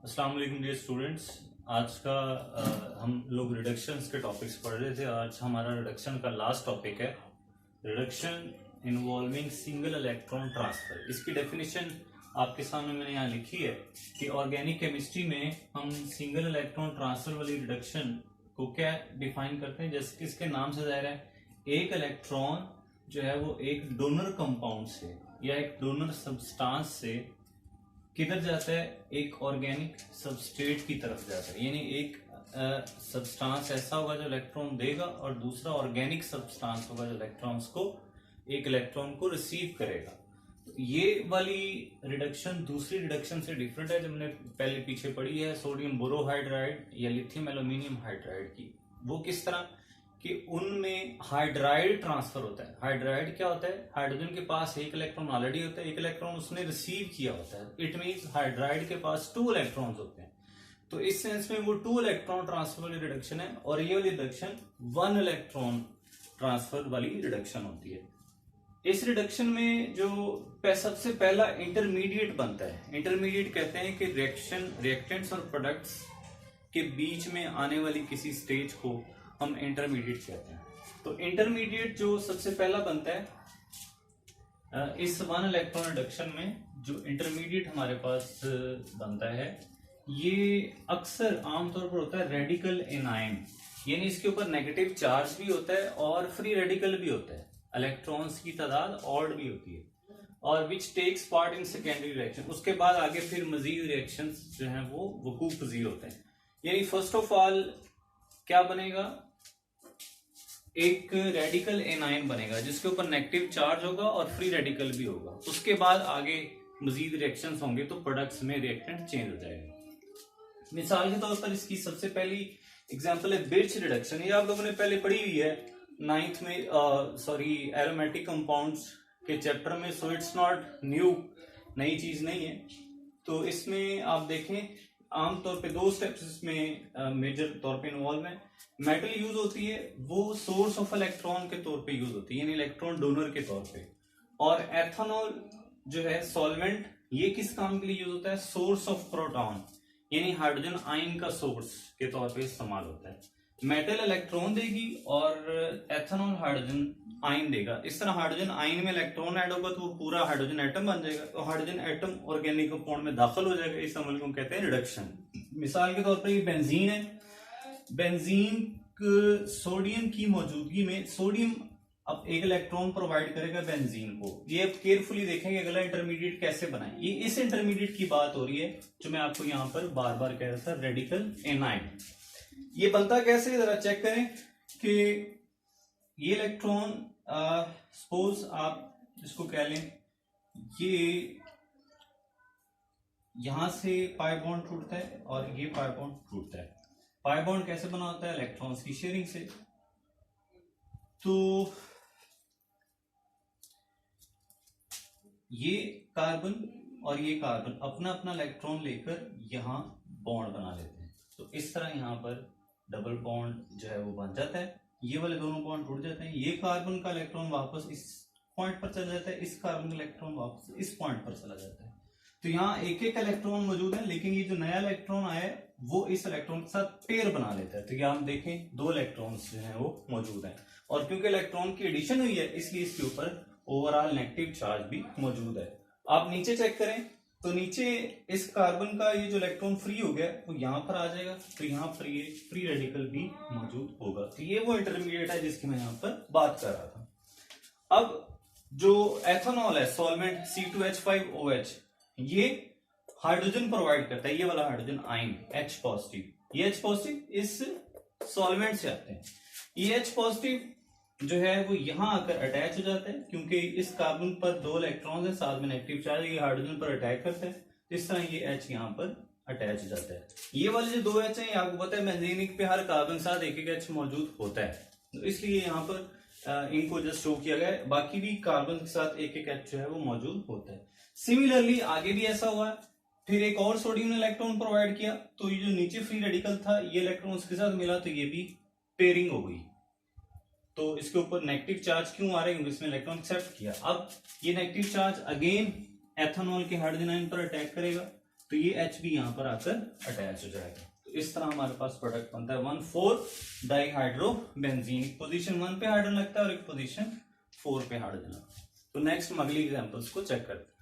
अस्सलाम वालेकुम dear students. आज का हम लोग रिडक्शंस के टॉपिक्स पढ़ रहे थे। आज हमारा रिडक्शन का लास्ट टॉपिक है reduction involving single electron transfer. इसकी डेफिनेशन आपके सामने मैंने यहाँ लिखी है कि ऑर्गेनिक केमिस्ट्री में हम सिंगल इलेक्ट्रॉन ट्रांसफर वाली रिडक्शन को क्या डिफाइन करते हैं। जैसे कि इसके नाम से जाहिर है, एक इलेक्ट्रॉन जो है वो एक डोनर कंपाउंड से या एक डोनर सब्सटेंस से किधर जाता है, एक ऑर्गेनिक सबस्ट्रेट की तरफ जाता है। यानी एक सब्सटेंस ऐसा होगा जो इलेक्ट्रॉन देगा और दूसरा ऑर्गेनिक सब्सटेंस होगा जो इलेक्ट्रॉन्स को एक इलेक्ट्रॉन को रिसीव करेगा। तो ये वाली रिडक्शन दूसरी रिडक्शन से डिफरेंट है जो हमने पहले पीछे पढ़ी है, सोडियम बोरोहाइड्राइड या लिथियम एल्यूमिनियम हाइड्राइड की। वो किस तरह कि उनमें हाइड्राइड ट्रांसफर होता है। हाइड्राइड क्या होता है, हाइड्रोजन के पास एक इलेक्ट्रॉन ऑलरेडी होता है, एक इलेक्ट्रॉन उसने रिसीव किया होता है। इट मींस हाइड्राइड के पास 2 इलेक्ट्रॉन्स होते हैं। तो इस सेंस में वो 2 इलेक्ट्रॉन ट्रांसफर वाली रिडक्शन है और ये वाली रिडक्शन 1 इलेक्ट्रॉन ट्रांसफर वाली रिडक्शन होती है। इस रिडक्शन में जो सबसे पहला इंटरमीडिएट बनता है, इंटरमीडिएट कहते हैं कि रिएक्टेंट्स और प्रोडक्ट्स के बीच में आने वाली किसी स्टेज को हम इंटरमीडिएट कहते हैं। तो इंटरमीडिएट जो सबसे पहला बनता है इस 1 इलेक्ट्रॉन रिडक्शन में, जो इंटरमीडिएट हमारे पास बनता है, ये अक्सर आमतौर पर होता है रेडिकल एनायन। यानी इसके ऊपर नेगेटिव चार्ज भी होता है और फ्री रेडिकल भी होता है। इलेक्ट्रॉन्स की तादाद ऑड भी होती है और which takes part in secondary reaction. उसके बाद आगे फिर मजीद रिएक्शंस जो हैं वो वकूफ पजीर होते हैं। यानी फर्स्ट ऑफ ऑल क्या बनेगा, एक रेडिकल एनायन बनेगा जिसके ऊपर नेगेटिव चार्ज होगा और फ्री रेडिकल भी होगा। उसके बाद आगे मजीद रिएक्शंस होंगे तो प्रोडक्ट्स में रिएक्टेंट चेंज हो जाएगा। मिसाल के तौर पर इसकी सबसे पहली एग्जांपल है बिर्च रिडक्शन। ये आप लोगों ने पहले पढ़ी हुई है 9th में, एरोमेटिक कंपाउंड्स के चैप्टर में। सो इट्स नॉट न्यू, नई चीज नहीं है। तो इसमें आप देखें आमतौर पे 2 स्टेप्स इसमें मेजर तौर पे इन्वॉल्व है। मेटल यूज होती है, वो सोर्स ऑफ इलेक्ट्रॉन के तौर पे यूज होती है, यानी इलेक्ट्रॉन डोनर के तौर पे। और एथेनॉल जो है सॉल्वेंट, ये किस काम के लिए यूज होता है, सोर्स ऑफ प्रोटॉन यानी हाइड्रोजन आयन का सोर्स के तौर पे इस्तेमाल होता है। मेटल इलेक्ट्रॉन देगी और एथेनॉल हाइड्रोजन आयन देगा। इस तरह हाइड्रोजन आयन में इलेक्ट्रॉन ऐड होगा तो वो पूरा हाइड्रोजन एटम बन जाएगा। तो हाइड्रोजन एटम ऑर्गेनिक कंपाउंड में दाखिल हो जाएगा। इस अमल को कहते हैं रिडक्शन। मिसाल के तौर पर ये बेंजीन है। बेंजीन सोडियम की मौजूदगी में, सोडियम अब एक इलेक्ट्रॉन प्रोवाइड करेगा बेंजीन को। ये अब केयरफुली देखेंगे अगला इंटरमीडिएट कैसे बनाए। ये इस इंटरमीडिएट की बात हो रही है जो मैं आपको यहाँ पर बार बार कह रहा था, रेडिकल एनाइन। ये बनता कैसे, जरा चेक करें कि ये इलेक्ट्रॉन सपोज आप इसको कह लें, ये यहां से पाई बॉन्ड टूटता है और ये पाई बॉन्ड टूटता है। पाई बॉन्ड कैसे बना होता है, इलेक्ट्रॉन्स की शेयरिंग से। तो ये कार्बन और ये कार्बन अपना अपना इलेक्ट्रॉन लेकर यहां बॉन्ड बना लेते हैं। तो इस तरह यहां पर डबल बॉन्ड जो है वो बन जाता है। ये वाले दोनों बॉन्ड टूट जाते हैं। ये कार्बन का इलेक्ट्रॉन वापस इस पॉइंट पर चला जाता है, इस कार्बन का इलेक्ट्रॉन वापस इस पॉइंट पर चला जाता है। तो यहाँ एक एक इलेक्ट्रॉन मौजूद है, लेकिन ये जो नया इलेक्ट्रॉन आया है वो इस इलेक्ट्रॉन के साथ पेयर बना लेता है। तो यहाँ हम देखें 2 इलेक्ट्रॉन्स जो हैं वो मौजूद हैं और क्योंकि इलेक्ट्रॉन की एडिशन हुई है इसलिए इसके ऊपर ओवरऑल नेगेटिव चार्ज भी मौजूद है। आप नीचे चेक करें तो नीचे इस कार्बन का ये जो इलेक्ट्रॉन फ्री हो गया वो यहाँ पर आ जाएगा। तो यहाँ पर ये फ्री रेडिकल भी मौजूद होगा। तो ये वो इंटरमीडिएट है जिसकी मैं यहाँ पर बात कर रहा था। अब जो एथेनॉल है सॉल्वेंट C2H5OH, ये हाइड्रोजन प्रोवाइड करता है। ये वाला हाइड्रोजन आयन H पॉजिटिव, ये H पॉजिटिव इस सॉल्वेंट से आते हैं। ये H पॉजिटिव जो है वो यहां आकर अटैच हो जाता है क्योंकि इस कार्बन पर 2 इलेक्ट्रॉन्स हैं, साथ में नेगेटिव चार्ज, ये हाइड्रोजन पर अटैक करता है। इस तरह ये H यहां पर अटैच हो जाता है। ये वाले जो 2 H हैं, आपको पता है बेंजीन पे हर कार्बन के साथ एक एक H मौजूद होता है, तो इसलिए यहाँ पर इनको जस्ट शो किया गया है। बाकी भी कार्बन के साथ एक एक H जो है वो मौजूद होता है। सिमिलरली आगे भी ऐसा हुआ। फिर एक और सोडियम ने इलेक्ट्रॉन प्रोवाइड किया, तो ये जो नीचे फ्री रेडिकल था ये इलेक्ट्रॉन उसके साथ मिला, तो ये भी पेयरिंग हो गई। तो इसके ऊपर नेगेटिव चार्ज क्यों आ रहे हैं, इसमें इलेक्ट्रॉन एक्सेप्ट किया। अब ये नेगेटिव चार्ज अगेन एथेनॉल के हाइड्रोजन आयन पर अटैक करेगा। तो ये H भी यहाँ पर आकर अटैच हो जाएगा। तो इस तरह हमारे पास प्रोडक्ट बनता है 1,4 डाइहाइड्रोबेंजीन। पोजीशन 1 पे हाइड्रोजन लगता है और एक पोजीशन 4 पे हाइड्रोजन लगता है। तो नेक्स्ट हम अगली एग्जांपल्स को चेक करते हैं।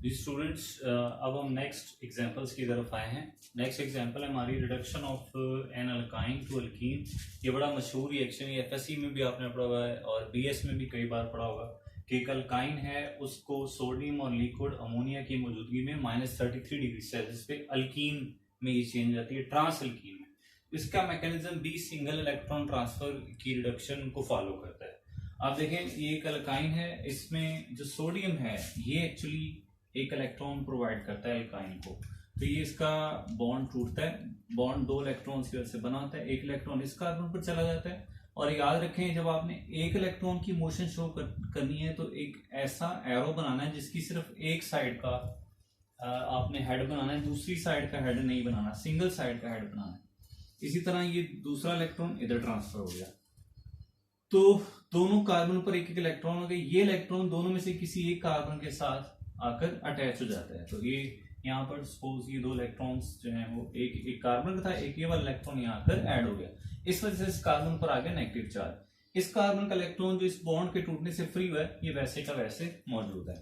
जी स्टूडेंट्स, अब हम नेक्स्ट एग्जांपल्स की तरफ आए हैं। नेक्स्ट एग्जांपल है हमारी reduction of an alkyne to alkene. ये बड़ा मशहूर रिएक्शन, ये एफएससी में भी आपने पढ़ा हुआ है और बीएस में भी कई बार पढ़ा होगा कि एक अल्काइन है, उसको सोडियम और लिक्विड अमोनिया की मौजूदगी में -33 डिग्री सेल्सियस पे अल्कीन में ये चेंज जाती है, ट्रांस अल्कीन में। इसका मैकेनिज्म भी सिंगल इलेक्ट्रॉन ट्रांसफर की रिडक्शन को फॉलो करता है। आप देखें, ये एक अल्काइन है, इसमें जो सोडियम है ये एक्चुअली एक इलेक्ट्रॉन प्रोवाइड करता है अल्काइन को। तो ये इसका बॉन्ड टूटता है, बॉन्ड 2 इलेक्ट्रॉन्स की वजह से बना होता है। एक इलेक्ट्रॉन इस कार्बन पर चला जाता है और याद रखें, जब आपने एक इलेक्ट्रॉन की मोशन शो करनी है तो एक ऐसा एरो बनाना है जिसकी सिर्फ एक साइड का आपने हेड बनाना है, दूसरी साइड का हेड नहीं बनाना, सिंगल साइड का हेड बनाना है। इसी तरह ये दूसरा इलेक्ट्रॉन इधर ट्रांसफर हो गया तो दोनों कार्बन पर एक एक इलेक्ट्रॉन हो गए। ये इलेक्ट्रॉन दोनों में से किसी एक कार्बन के साथ आकर अटैच हो जाता है। तो ये यहाँ पर सपोज ये 2 इलेक्ट्रॉन्स जो हैं वो एक कार्बन का था, एक ये वाला इलेक्ट्रॉन यहाँ आकर ऐड हो गया। इस वजह से इस कार्बन पर आ गया नेगेटिव चार्ज। इस कार्बन का इलेक्ट्रॉन जो इस बॉन्ड के टूटने से फ्री हुआ है, ये वैसे का वैसे मौजूद है।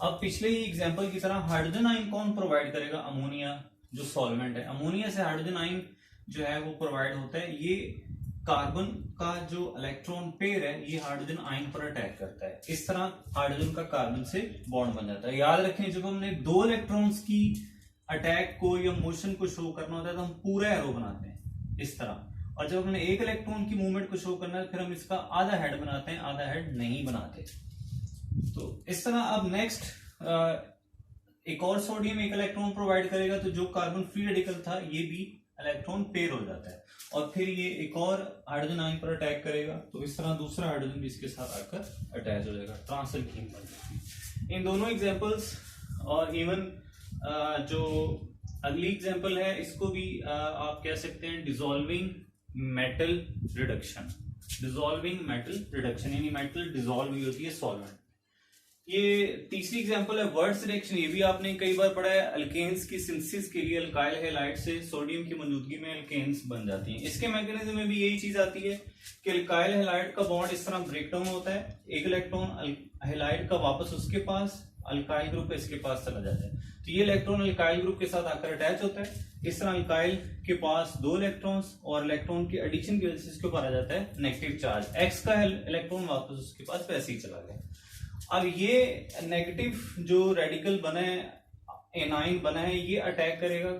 अब पिछले ही एग्जांपल की तरह हाइड्रोजन आयन कौन प्रोवाइड करेगा? अमोनिया जो सॉल्वेंट है। अमोनिया से हाइड्रोजन आयन जो है वो प्रोवाइड होता है। ये कार्बन का जो इलेक्ट्रॉन पेयर है ये हाइड्रोजन आयन पर अटैक करता है। इस तरह हाइड्रोजन का कार्बन से बॉन्ड बन जाता है। याद रखें, जब हमने 2 इलेक्ट्रॉन्स की अटैक को या मोशन को शो करना होता है तो हम पूरा एरो बनाते हैं इस तरह, और जब हमने एक इलेक्ट्रॉन की मूवमेंट को शो करना है फिर हम इसका आधा हेड बनाते हैं, आधा हेड नहीं बनाते। तो इस तरह अब नेक्स्ट एक और सोडियम एक इलेक्ट्रॉन प्रोवाइड करेगा, तो जो कार्बन फ्री रेडिकल था ये भी इलेक्ट्रॉन पेयर हो जाता है और फिर ये एक और हाइड्रोजन आयन पर अटैक करेगा। तो इस तरह दूसरा हाइड्रोजन भी इसके साथ आकर अटैच हो जाएगा, ट्रांस अल्कीन बन जाती है। इन दोनों एग्जांपल्स और इवन जो अगली एग्जांपल है इसको भी आप कह सकते हैं dissolving metal reduction. Dissolving metal reduction यानी मेटल डिसॉल्व हुई होती है सॉल्वेंट। ये तीसरी एग्जांपल है वर्ड्स रिएक्शन। ये भी आपने कई बार पढ़ा है। अल्केन्स की सिंथेसिस के लिए अल्काइल हैलाइड से सोडियम की मौजूदगी में अल्केन्स बन जाती हैं। इसके मैकेनिज्म में भी यही चीज आती है कि अल्काइल हैलाइड का बॉन्ड इस तरह ब्रेक डाउन होता है, एक इलेक्ट्रॉन हैलाइड का वापस उसके पास अल्काइल ग्रुप इसके पास चला जाता है। तो ये इलेक्ट्रॉन अल्काइल ग्रुप के साथ आकर अटैच होता है। इस तरह अल्काइल के पास 2 इलेक्ट्रॉन्स और इलेक्ट्रॉन की एडिशन की वजह से इसके ऊपर आ जाता है नेगेटिव चार्ज। एक्स का इलेक्ट्रॉन वापस उसके पास वैसे ही चला गया। अब ये नेगेटिव जो रेडिकल बना है, एनाइन बना है, ये अटैक करेगा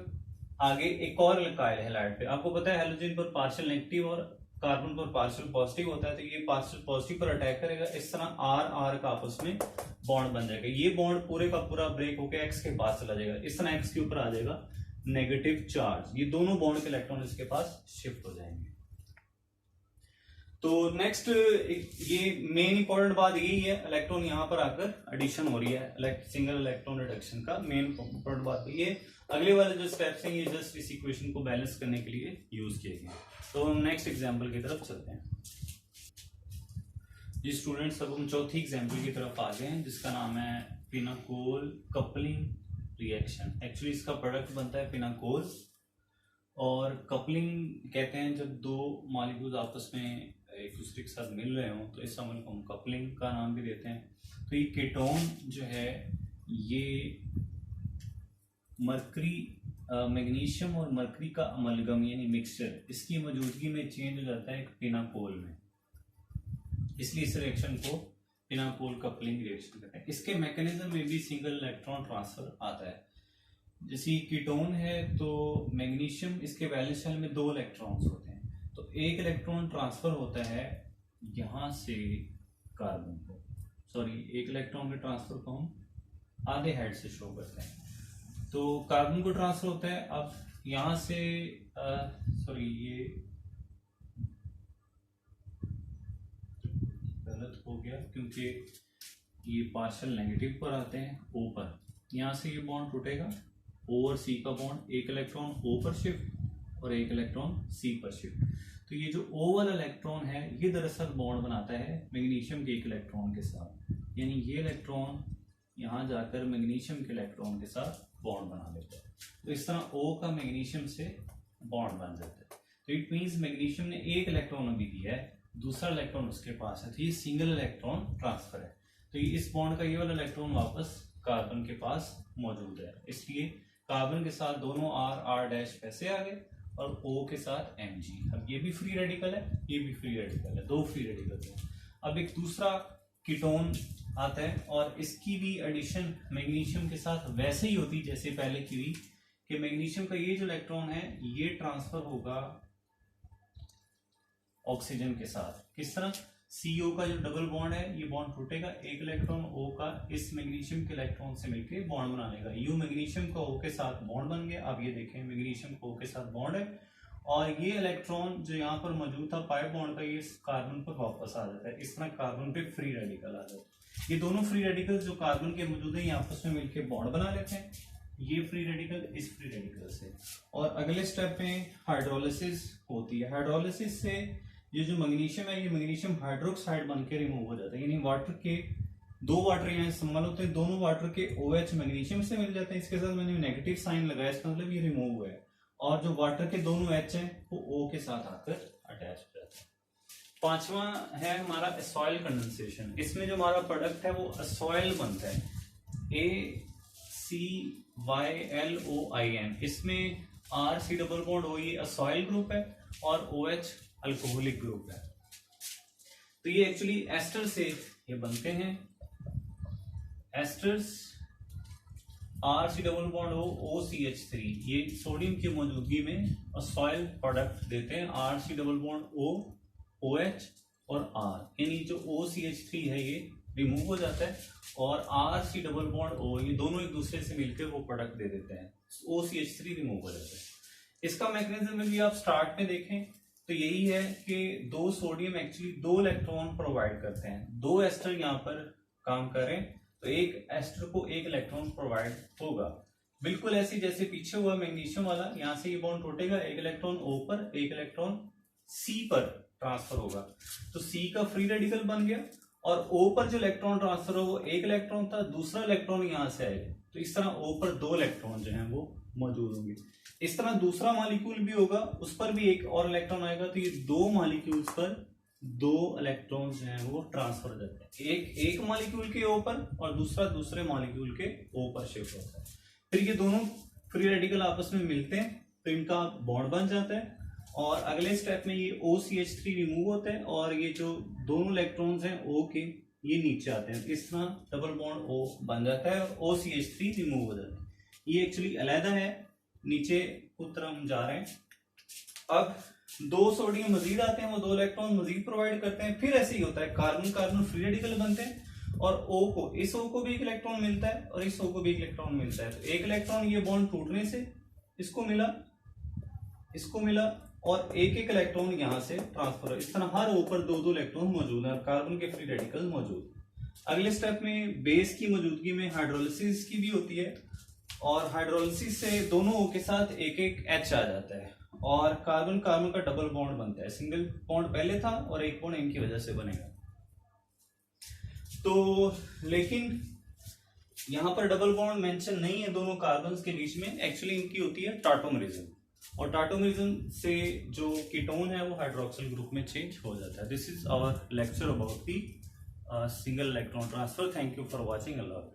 आगे एक और अल्काइल हैलाइड पे। आपको पता है हैलोजन पर पार्शियल नेगेटिव और कार्बन पर पार्शियल पॉजिटिव होता है, तो ये पार्शियल पॉजिटिव पर अटैक करेगा। इस तरह आर आर का आपस में बॉन्ड बन जाएगा। ये बॉन्ड पूरे का पूरा ब्रेक होकर एक्स के पास चला जाएगा। इस तरह एक्स के ऊपर आ जाएगा नेगेटिव चार्ज। ये दोनों बॉन्ड के इलेक्ट्रॉन इसके पास शिफ्ट हो जाएंगे। तो नेक्स्ट ये मेन इंपॉर्टेंट बात यही है, इलेक्ट्रॉन यहाँ पर आकर एडिशन हो रही है। सिंगल इलेक्ट्रॉन रिडक्शन का मेन इंपॉर्टेंट बात ये। अगले वाले जो स्टेप्स हैं ये जस्ट इस इक्वेशन को बैलेंस करने के लिए यूज किए गए। तो हम नेक्स्ट एग्जांपल की तरफ चलते हैं। जी स्टूडेंट्स, अब हम चौथी एग्जांपल की तरफ आ गए हैं जिसका नाम है फिनाकोल कपलिंग रिएक्शन। एक्चुअली इसका प्रोडक्ट बनता है फिनाकोल, और कपलिंग कहते हैं जब 2 मॉलिक्यूल्स आपस में एक दूसरे के साथ मिल रहे हो, तो इस अमल को हम कपलिंग का नाम भी देते हैं। तो ये कीटोन जो है ये मरकरी मैग्नीशियम और मरकरी का अमलगम यानी मिक्सचर, इसकी मौजूदगी में चेंज हो जाता है एक फिनाकोल में, इसलिए इस रिएक्शन को फिनाकोल कपलिंग रिएक्शन कहते हैं। इसके मैकेनिज्म में भी सिंगल इलेक्ट्रॉन ट्रांसफर आता है। जैसे कीटोन है तो मैग्नीशियम, इसके वैलेंस शेल में 2 इलेक्ट्रॉन्स होते हैं, तो एक इलेक्ट्रॉन ट्रांसफर होता है यहां से कार्बन को, सॉरी एक इलेक्ट्रॉन के ट्रांसफर को हम आधे हेड से शो करते हैं। तो कार्बन को ट्रांसफर होता है, अब यहां से सॉरी ये गलत हो गया क्योंकि ये पार्शियल नेगेटिव पर आते हैं ओ पर। यहां से ये बॉन्ड टूटेगा, ओ और सी का बॉन्ड, एक इलेक्ट्रॉन ओ पर शिफ्ट और एक इलेक्ट्रॉन सी पर शिफ्ट। तो ये जो ओ वाला इलेक्ट्रॉन है ये दरअसल बॉन्ड बनाता है मैग्नीशियम के एक इलेक्ट्रॉन के साथ, यानी ये इलेक्ट्रॉन यहाँ जाकर मैग्नीशियम के इलेक्ट्रॉन के साथ बॉन्ड बना लेता है। तो इस तरह O का मैग्नीशियम से बॉन्ड बन जाता है। तो इट मीन्स मैग्नीशियम ने एक इलेक्ट्रॉन अभी दिया है, दूसरा इलेक्ट्रॉन उसके पास है, तो ये सिंगल इलेक्ट्रॉन ट्रांसफर है। तो इस बॉन्ड का ये वाला इलेक्ट्रॉन वापस कार्बन के पास मौजूद है, इसलिए कार्बन के साथ दोनों R डैश वैसे आ गए और O के साथ Mg। अब ये भी फ्री रेडिकल है, ये भी फ्री रेडिकल है, दो फ्री रेडिकल है। अब एक दूसरा कीटोन आता है और इसकी भी एडिशन मैग्नीशियम के साथ वैसे ही होती जैसे पहले की हुई, कि मैग्नीशियम का ये जो इलेक्ट्रॉन है ये ट्रांसफर होगा ऑक्सीजन के साथ। किस तरह? CO का जो डबल बॉन्ड है ये बॉन्ड टूटेगा, एक इलेक्ट्रॉन O का इस मैग्नीशियम के इलेक्ट्रॉन से मिलकर बॉन्ड बना लेगा। यू मैग्नीशियम का O के साथ बॉन्ड बन गया। अब ये देखें मैग्नीशियम का O के साथ बॉन्ड है और ये इलेक्ट्रॉन जो यहाँ पर मौजूद था पाई बॉन्ड का, ये कार्बन पर वापस आ जाता है। इस तरह कार्बन पे फ्री रेडिकल आ जाता है। ये दोनों फ्री रेडिकल जो कार्बन के मौजूद है आपस में मिलकर बॉन्ड बना लेते हैं, ये फ्री रेडिकल इस फ्री रेडिकल से। और अगले स्टेप में हाइड्रोलिसिस होती है। हाइड्रोलिसिस से ये जो मैग्नीशियम है ये मैग्नीशियम हाइड्रोक्साइड बन के रिमूव हो जाता है, यानी वाटर के दो वाटर यहाँ इस्तेमाल होते हैं, दोनों वाटर के OH मैग्नीशियम से मिल जाते हैं। इसके साथ मैंने नेगेटिव साइन लगाया, इसका मतलब ये रिमूव हुआ है। और जो वाटर के दोनों H हैं वो O के साथ आकर अटैच हो जाता है। पांचवा है हमारा सॉइल कंडेंसेशन। इसमें जो हमारा प्रोडक्ट है वो सॉइल बनता है, ACYLOIN। इसमें RC डबल बॉन्ड O ये सॉइल ग्रुप है और OH अल्कोहलिक ग्रुप है। तो ये एक्चुअली एस्टर से ये बनते हैं। Asters RC double bond O OCH3 ये सोडियम की मौजूदगी में और सॉइल प्रोडक्ट देते हैं। RC double bond O OH और R, यानी जो OCH3 है ये रिमूव हो जाता है और RC डबल बॉन्ड O ये दोनों एक दूसरे से मिलकर वो प्रोडक्ट दे देते हैं, OCH3 रिमूव हो जाता है। इसका मैकेनिज्म में भी आप स्टार्ट में देखें तो यही है कि दो सोडियम एक्चुअली दो इलेक्ट्रॉन प्रोवाइड करते हैं। दो एस्टर यहाँ पर काम करें तो एक एस्टर को एक इलेक्ट्रॉन प्रोवाइड होगा, बिल्कुल ऐसी जैसे पीछे हुआ मैग्नीशियम वाला। यहाँ से ये बॉन्ड टूटेगा, एक इलेक्ट्रॉन O पर एक इलेक्ट्रॉन C पर ट्रांसफर होगा, तो C का फ्री रेडिकल बन गया और O पर जो इलेक्ट्रॉन ट्रांसफर हो वो एक इलेक्ट्रॉन था, दूसरा इलेक्ट्रॉन यहाँ से आएगा, तो इस तरह O पर दो इलेक्ट्रॉन जो है वो मौजूद होंगे। इस तरह दूसरा मॉलिक्यूल भी होगा, उस पर भी एक और इलेक्ट्रॉन आएगा, तो ये दो मॉलिक्यूल्स पर दो इलेक्ट्रॉन जो हैं वो ट्रांसफर हो जाते हैं। एक मॉलिक्यूल के O पर और दूसरा दूसरे मॉलिक्यूल के O पर शिफ्ट होता है। फिर ये दोनों फ्री रेडिकल आपस में मिलते हैं तो इनका बॉन्ड बन जाता है और अगले स्टेप में ये OCH3 रिमूव होता है और ये जो दोनों इलेक्ट्रॉन्स हैं O के ये नीचे आते हैं। इस तरह डबल बॉन्ड O बन जाता है और OCH3 रिमूव हो जाता है। ये एक्चुअली अलग है, नीचे की तरफ हम जा रहे हैं। अब दो सोडियम मजीद आते हैं, वो दो इलेक्ट्रॉन मजीद प्रोवाइड करते हैं। फिर ऐसे ही होता है, कार्बन कार्बन फ्री रेडिकल बनते हैं और इस O को भी एक इलेक्ट्रॉन मिलता है और इस O को भी एक इलेक्ट्रॉन मिलता है। तो एक इलेक्ट्रॉन ये बॉन्ड टूटने से इसको मिला और एक एक इलेक्ट्रॉन यहाँ से ट्रांसफर हो। इस तरह हर O पर दो दो इलेक्ट्रॉन मौजूद है और कार्बन के फ्री रेडिकल मौजूद। अगले स्टेप में बेस की मौजूदगी में हाइड्रोलिसिस की भी होती है और हाइड्रोलिसिस से दोनों O के साथ एक एक H आ जाता है और कार्बन कार्बन का डबल बॉन्ड बनता है। सिंगल बॉन्ड पहले था और एक बॉन्ड इनकी वजह से बनेगा। तो लेकिन यहाँ पर डबल बॉन्ड मेंशन नहीं है दोनों कार्बन के बीच में, एक्चुअली इनकी होती है टाटोमरिज्म और टाटोमरिज्म से जो कीटोन है वो हाइड्रोक्सिल ग्रुप में चेंज हो जाता है। This is our lecture about the single electron transfer. Thank you for watching. Allah.